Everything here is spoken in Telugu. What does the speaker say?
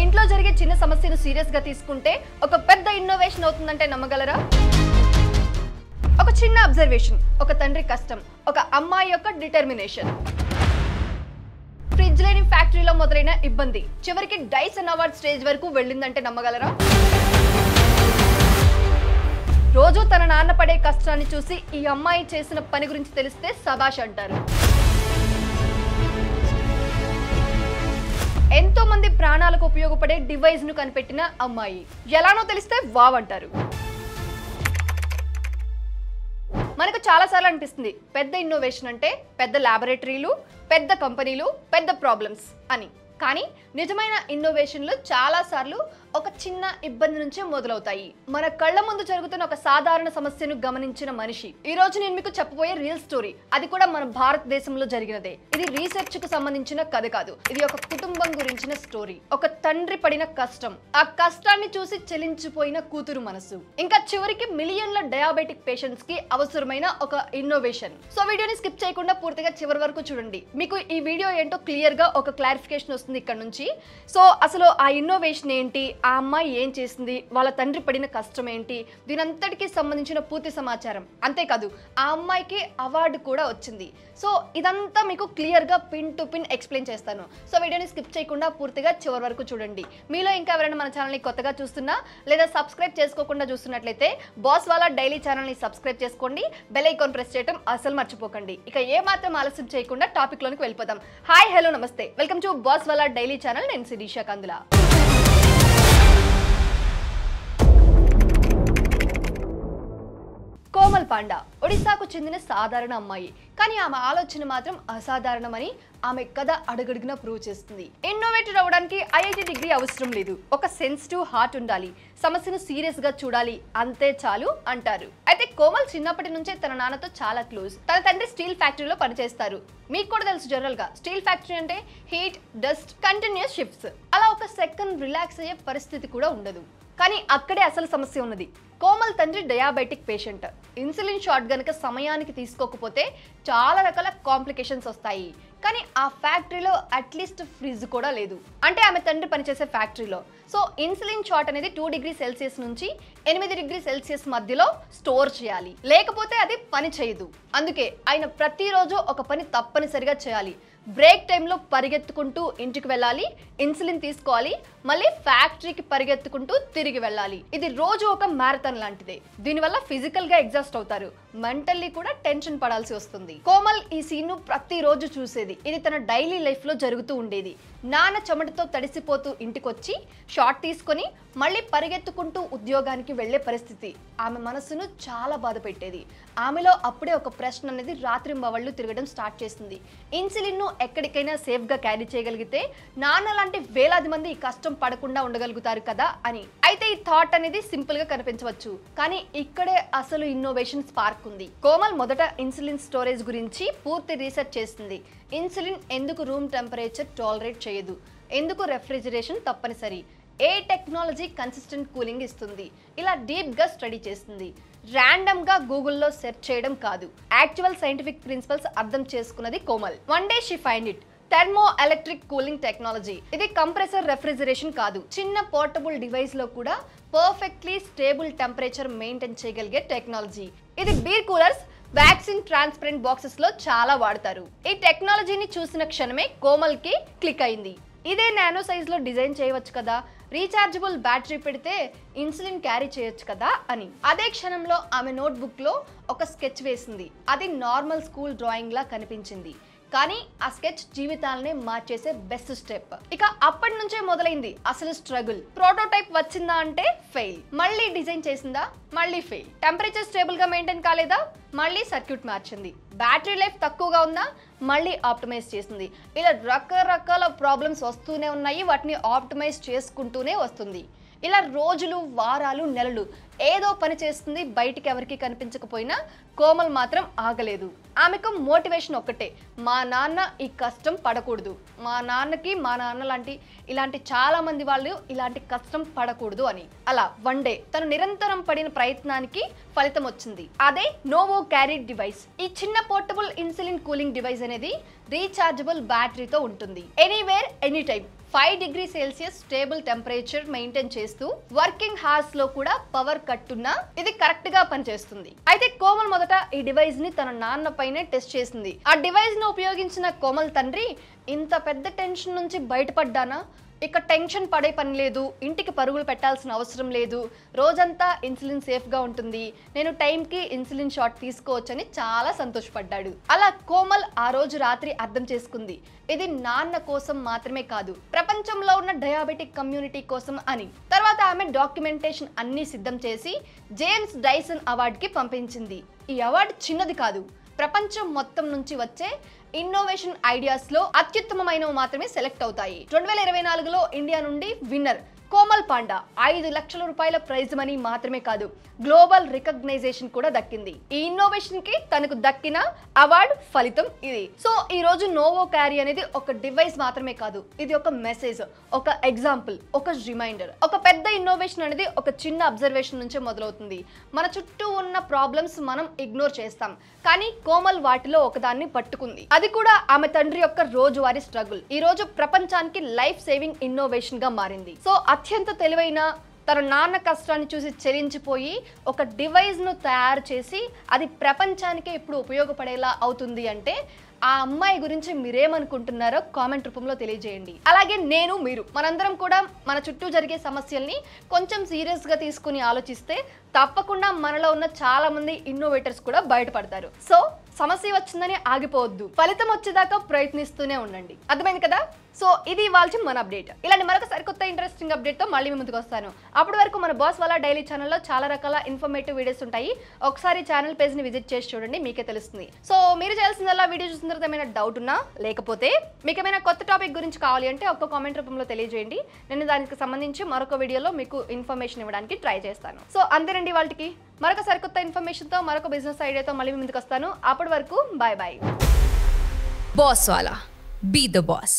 ఇంట్లో జరిగే చిన్న సమస్యను సీరియస్ గా తీసుకుంటే ఒక పెద్ద ఇన్నోవేషన్ అవుతుందంటే నమ్మగలరా? ఒక చిన్న అబ్జర్వేషన్, ఒక తండ్రి కష్టం, ఒక అమ్మాయి యొక్క డిటర్మినేషన్, ఫ్రిడ్జ్ లేని ఫ్యాక్టరీలో మొదలైన ఇబ్బంది చివరికి డైసన్ అవార్డ్ స్టేజ్ వరకు వెళ్ళిందంటే నమ్మగలరా? రోజు తన నాన్న పడే కష్టాన్ని చూసి ఈ అమ్మాయి చేసిన పని గురించి తెలిస్తే సబాష్ అంటారు. ఎంతో మంది ప్రాణాలకు ఉపయోగపడే డివైస్ ను కనిపెట్టిన అమ్మాయి ఎలానో తెలిస్తే వావ్ అంటారు. మనకు చాలాసార్లు అనిపిస్తుంది పెద్ద ఇన్నోవేషన్ అంటే పెద్ద ల్యాబొరేటరీలు, పెద్ద కంపెనీలు, పెద్ద ప్రాబ్లమ్స్ అని. కానీ నిజమైన ఇన్నోవేషన్లు చాలాసార్లు ఒక చిన్న ఇబ్బంది నుంచే మొదలవుతాయి. మన కళ్ళ ముందు జరుగుతున్న ఒక సాధారణ సమస్యను గమనించిన మనిషి. ఈ రోజు నేను మీకు చెప్పబోయే రియల్ స్టోరీ, అది కూడా మన భారతదేశంలో జరిగినదే. ఇది రీసెర్చ్ కు సంబంధించిన కథ కాదు, ఇది ఒక కుటుంబం గురించిన స్టోరీ. ఒక తండ్రి పడిన కష్టం, ఆ కష్టాన్ని చూసి చెలించిపోయిన కూతురు మనసు, ఇంకా చివరికి మిలియన్ల డయాబెటిక్ పేషెంట్స్ కి అవసరమైన ఒక ఇన్నోవేషన్. సో వీడియోని స్కిప్ చేయకుండా పూర్తిగా చివరి వరకు చూడండి. మీకు ఈ వీడియో ఏంటో క్లియర్ గా ఒక క్లారిఫికేషన్ వస్తుంది ఇక్కడ నుంచి. సో అసలు ఆ ఇన్నోవేషన్ ఏంటి, ఆ అమ్మాయి ఏం చేసింది, వాళ్ళ తండ్రి పడిన కష్టం ఏంటి, దీనంతటికి సంబంధించిన పూర్తి సమాచారం. అంతేకాదు ఆ అమ్మాయికి అవార్డు కూడా వచ్చింది. సో ఇదంతా మీకు క్లియర్ గా పిన్ టు పిన్ ఎక్స్ప్లెయిన్ చేస్తాను. సో వీడియోని స్కిప్ చేయకుండా పూర్తిగా చివరి వరకు చూడండి. మీలో ఇంకా ఎవరైనా మన ఛానల్ని కొత్తగా చూస్తున్నా లేదా సబ్స్క్రైబ్ చేసుకోకుండా చూస్తున్నట్లయితే బాస్ వాలా డైలీ ఛానల్ని సబ్స్క్రైబ్ చేసుకోండి, బెల్ ఐకాన్ ప్రెస్ చేయడం అసలు మర్చిపోకండి. ఇక ఏ మాత్రం ఆలస్యం చేయకుండా టాపిక్ లోనికి వెళ్ళిపోదాం. హాయ్, హలో, నమస్తే, welcome to boss wala daily channel. నేను శిరీష కందుల. కోమల్ పాండా ఒడిశాకు చెందిన సాధారణ అమ్మాయి, కానీ ఆమె ఆలోచన మాత్రం అసాధారణమని ఆమె కథ అడుగడుగునా ప్రూవ్ చేస్తుంది. ఇన్నోవేటర్ అవ్వడానికి ఐఐటి డిగ్రీ అవసరం లేదు, ఒక సెన్సిటివ్ హార్ట్ ఉండాలి, సమస్యను సీరియస్ గా చూడాలి, అంతే చాలు అంటారు. అయితే కోమల్ చిన్నప్పటి నుంచే తన నాన్నతో చాలా క్లోజ్. తన తండ్రి స్టీల్ ఫ్యాక్టరీలో పనిచేస్తారు. మీకు కూడా తెలుసు, జనరల్ గా స్టీల్ ఫ్యాక్టరీ అంటే హీట్, డస్ట్, కంటిన్యూస్ షిఫ్ట్స్. అలా ఒక సెకండ్ రిలాక్స్ అయ్యే పరిస్థితి కూడా ఉండదు. కానీ అక్కడే అసలు సమస్య ఉన్నది. కోమల్ తండ్రి డయాబెటిక్ పేషెంట్. ఇన్సులిన్ షాట్ గనక సమయానికి తీసుకోకపోతే చాలా రకాల కాంప్లికేషన్స్ వస్తాయి. కానీ ఆ ఫ్యాక్టరీలో అట్లీస్ట్ ఫ్రిడ్జ్ కూడా లేదు, అంటే ఆమె తండ్రి పనిచేసే ఫ్యాక్టరీలో. సో ఇన్సులిన్ షాట్ అనేది 2 డిగ్రీ సెల్సియస్ నుంచి 8 డిగ్రీ సెల్సియస్ మధ్యలో స్టోర్ చేయాలి, లేకపోతే అది పని చేయదు. అందుకే ఆయన ప్రతిరోజు ఒక పని తప్పనిసరిగా చేయాలి. బ్రేక్ టైంలో పరిగెత్తుకుంటూ ఇంటికి వెళ్ళాలి, ఇన్సులిన్ తీసుకోవాలి, మళ్ళీ ఫ్యాక్టరీకి పరిగెత్తుకుంటూ తిరిగి వెళ్ళాలి. ఇది రోజు ఒక మ్యారథాన్ లాంటిదే. దీనివల్ల ఫిజికల్ గా ఎగ్జాస్ట్ అవుతారు, మెంటల్లీ కూడా టెన్షన్ పడాల్సి వస్తుంది. కోమల్ ఈ సీన్ ను ప్రతిరోజు చూసేది. ఇది తన డైలీ లైఫ్ లో జరుగుతూ ఉండేది. నాన్న చెమటతో తడిసిపోతూ ఇంటికొచ్చి షాట్ తీసుకొని మళ్ళీ పరిగెత్తుకుంటూ ఉద్యోగానికి వెళ్లే పరిస్థితి ఆమె మనసును చాలా బాధ పెట్టేది. ఆమెలో అప్పుడే ఒక ప్రశ్న అనేది రాత్రింబవళ్ళు తిరగడం స్టార్ట్ చేసింది. ఇన్సులిన్ ను ఎక్కడికైనా సేఫ్ గా క్యారీ చేయగలిగితే నాన్న లాంటి వేలాది మంది ఈ కష్టం పడకుండా ఉండగలుగుతారు కదా అని. అయితే ఈ థాట్ అనేది సింపుల్ గా కనిపించవచ్చు, కానీ ఇక్కడే అసలు ఇన్నోవేషన్ స్పార్క్ ఉంది. కోమల్ మొదట ఇన్సులిన్ స్టోరేజ్ గురించి పూర్తి రీసెర్చ్ చేసింది. ఇన్సులిన్ ఎందుకు రూమ్ టెంపరేచర్ టాలరేట్ చేయదు, ఎందుకు రెఫ్రిజిరేషన్ తప్పనిసరి, ఏ టెక్నాలజీ కన్సిస్టెంట్ కూలింగ్ ఇస్తుంది, ఇలా డీప్ గా స్టడీ చేస్తుంది. ర్యాండమ్ గా గూగుల్లో సెర్చ్ చేయడం కాదు, యాక్చువల్ సైంటిఫిక్ ప్రిన్సిపల్స్ అర్థం చేసుకున్నది Komal. One day she find it, thermo electric cooling technology. ఇది కంప్రెసర్ రెఫ్రిజిరేషన్ కాదు, చిన్న పోర్టబుల్ డివైస్ లో కూడా పర్ఫెక్ట్లీ స్టేబుల్ టెంపరేచర్ మెయింటైన్ చేయగలిగే టెక్నాలజీ. ఇది beer coolers, vaccine transparent boxes లో చాలా వాడతారు. ఈ టెక్నాలజీని చూసిన క్షణమే కోమల్ కి క్లిక్ అయింది. ఇదే నానో సైజ్ లో డిజైన్ చేయవచ్చు కదా, రీఛార్జబుల్ బ్యాటరీ పెడితే ఇన్సులిన్ క్యారీ చేయొచ్చు కదా అని. అదే క్షణంలో ఆమె నోట్బుక్ లో ఒక స్కెచ్ వేసింది. అది నార్మల్ స్కూల్ డ్రాయింగ్ లా కనిపించింది, కానీ ఆ స్కెచ్ జీవితాలనే మార్చేసే బెస్ట్ స్టెప్. ఇక అప్పటి నుంచే మొదలైంది అసలు స్ట్రగుల్. ప్రోటోటైప్ వచ్చిందా అంటే ఫెయిల్, మళ్ళీ డిజైన్ చేసిందా, మళ్ళీ ఫెయిల్. టెంపరేచర్ స్టేబుల్ గా మెయింటైన్ కాలేదా, మళ్ళీ సర్క్యూట్ మార్చింది. బ్యాటరీ లైఫ్ తక్కువగా ఉందా, మళ్ళీ ఆప్టిమైజ్ చేసింది. ఇలా రకరకాల ప్రాబ్లమ్స్ వస్తూనే ఉన్నాయి, వాటిని ఆప్టిమైజ్ చేసుకుంటూనే వస్తుంది. ఇలా రోజులు, వారాలు, నెలలు ఏదో పని చేస్తుంది. బయటికి ఎవరికి కనిపించకపోయినా కోమల్ మాత్రం ఆగలేదు. ఆమెకు మోటివేషన్ ఒక్కటే, మా నాన్న ఈ కష్టం పడకూడదు, మా నాన్నకి మా నాన్న లాంటి ఇలాంటి చాలా మంది వాళ్ళు ఇలాంటి కష్టం పడకూడదు అని. అలా వన్ డే తను నిరంతరం పడిన ప్రయత్నానికి ఫలితం వచ్చింది. అదే నోవో క్యారీ డివైస్. ఈ చిన్న పోర్టబుల్ ఇన్సులిన్ కూలింగ్ డివైస్ అనేది రీఛార్జబుల్ బ్యాటరీతో ఉంటుంది. Anywhere any time 5 degree Celsius stable temperature maintain చేస్తూ వర్కింగ్ హార్స్ లో కూడా పవర్ కట్ ఉన్నా ఇది కరెక్ట్ గా పనిచేస్తుంది. అయితే కోమల్ మొదట ఈ డివైస్ ని తన నాన్న పైనే టెస్ట్ చేసింది. ఆ డివైస్ ను ఉపయోగించిన కోమల్ తండ్రి ఇంత పెద్ద టెన్షన్ నుంచి బయటపడ్డానా, ఇక టెన్షన్ పడే పని లేదు, ఇంటికి పరుగులు పెట్టాల్సిన అవసరం లేదు, రోజంతా ఇన్సులిన్ సేఫ్గా ఉంటుంది, నేను టైంకి ఇన్సులిన్ షాట్ తీసుకోవచ్చని చాలా సంతోషపడ్డాడు. అలా కోమల్ ఆ రోజు రాత్రి అర్థం చేసుకుంది, ఇది నాన్న కోసం మాత్రమే కాదు, ప్రపంచంలో ఉన్న డయాబెటిక్ కమ్యూనిటీ కోసం అని. తర్వాత ఆమె డాక్యుమెంటేషన్ అన్ని సిద్ధం చేసి జేమ్స్ డైసన్ అవార్డుకి పంపించింది. ఈ అవార్డు చిన్నది కాదు, ప్రపంచం మొత్తం నుంచి వచ్చే ఇన్నోవేషన్ ఐడియాస్ లో అత్యుత్తమమైనవి మాత్రమే సెలెక్ట్ అవుతాయి. 2024లో ఇండియా నుండి విన్నర్ కోమల్ పాండా 5 లక్షల రూపాయల ప్రైజ్ మనీ మాత్రమే కాదు, గ్లోబల్ రికగ్నైజేషన్ కూడా దక్కింది. ఈ ఇన్నోవేషన్ కి తనకు దక్కిన అవార్డు ఫలితం ఇది. సో ఈ రోజు నోవో క్యారీ అనేది ఒక డివైస్ మాత్రమే కాదు, ఇది ఒక మెసేజ్, ఒక ఎగ్జాంపుల్, ఒక రిమైండర్. ఒక పెద్ద ఇన్నోవేషన్ అనేది ఒక చిన్న అబ్జర్వేషన్ నుంచే మొదలవుతుంది. మన చుట్టూ ఉన్న ప్రాబ్లమ్స్ మనం ఇగ్నోర్ చేస్తాం, కానీ కోమల్ వాటిలో ఒకదాన్ని పట్టుకుంది. అది కూడా ఆమె తండ్రి యొక్క రోజువారీ స్ట్రగుల్ ఈ రోజు ప్రపంచానికి లైఫ్ సేవింగ్ ఇన్నోవేషన్ గా మారింది. సో అత్యంత తెలివైన తన నాన్న కష్టాన్ని చూసి చెలించిపోయి ఒక డివైస్ ను తయారు చేసి అది ప్రపంచానికే ఇప్పుడు ఉపయోగపడేలా అవుతుంది అంటే ఆ అమ్మాయి గురించి మీరేమనుకుంటున్నారో కామెంట్ రూపంలో తెలియజేయండి. అలాగే నేను మీరు మనందరం కూడా మన చుట్టూ జరిగే సమస్యల్ని కొంచెం సీరియస్ గా తీసుకుని ఆలోచిస్తే తప్పకుండా మనలో ఉన్న చాలా మంది ఇన్నోవేటర్స్ కూడా బయటపడతారు. సో సమస్య వచ్చిందని ఆగిపోవద్దు, ఫలితం వచ్చేదాకా ప్రయత్నిస్తూనే ఉండండి. అర్థమైంది కదా? సో ఇది ఇవాల్సి మన అప్డేట్. ఇలాంటి మరొక సరికొత్త ఇంట్రెస్టింగ్ అప్డేట్ తో మళ్ళీ మీ ముందుకు వస్తాను. అప్పటి వరకు మన బాస్ వాళ్ళ డైలీ ఛానల్లో చాలా రకాల ఇన్ఫర్మేటివ్ వీడియోస్ ఉంటాయి. ఒకసారి ఛానల్ పేజ్ ని విజిట్ చేసి చూడండి, మీకే తెలుస్తుంది. సో మీరు చేయాల్సిందల్లా వీడియో చూసిన తర్వాత ఏమైనా డౌట్ ఉన్నా, లేకపోతే మీకు ఏమైనా కొత్త టాపిక్ గురించి కావాలి అంటే ఒక కామెంట్ రూపంలో తెలియజేయండి. నేను దానికి సంబంధించి మరొక వీడియోలో మీకు ఇన్ఫర్మేషన్ ఇవ్వడానికి ట్రై చేస్తాను. సో అంతేనండి వాళ్ళకి. మరొక సరికొత్త ఇన్ఫర్మేషన్ తో మరొక బిజినెస్ ఐడియాతో మళ్ళీ మీ ముందుకు వస్తాను. అప్పటి వరకు bye bye. Boss wala, be the boss.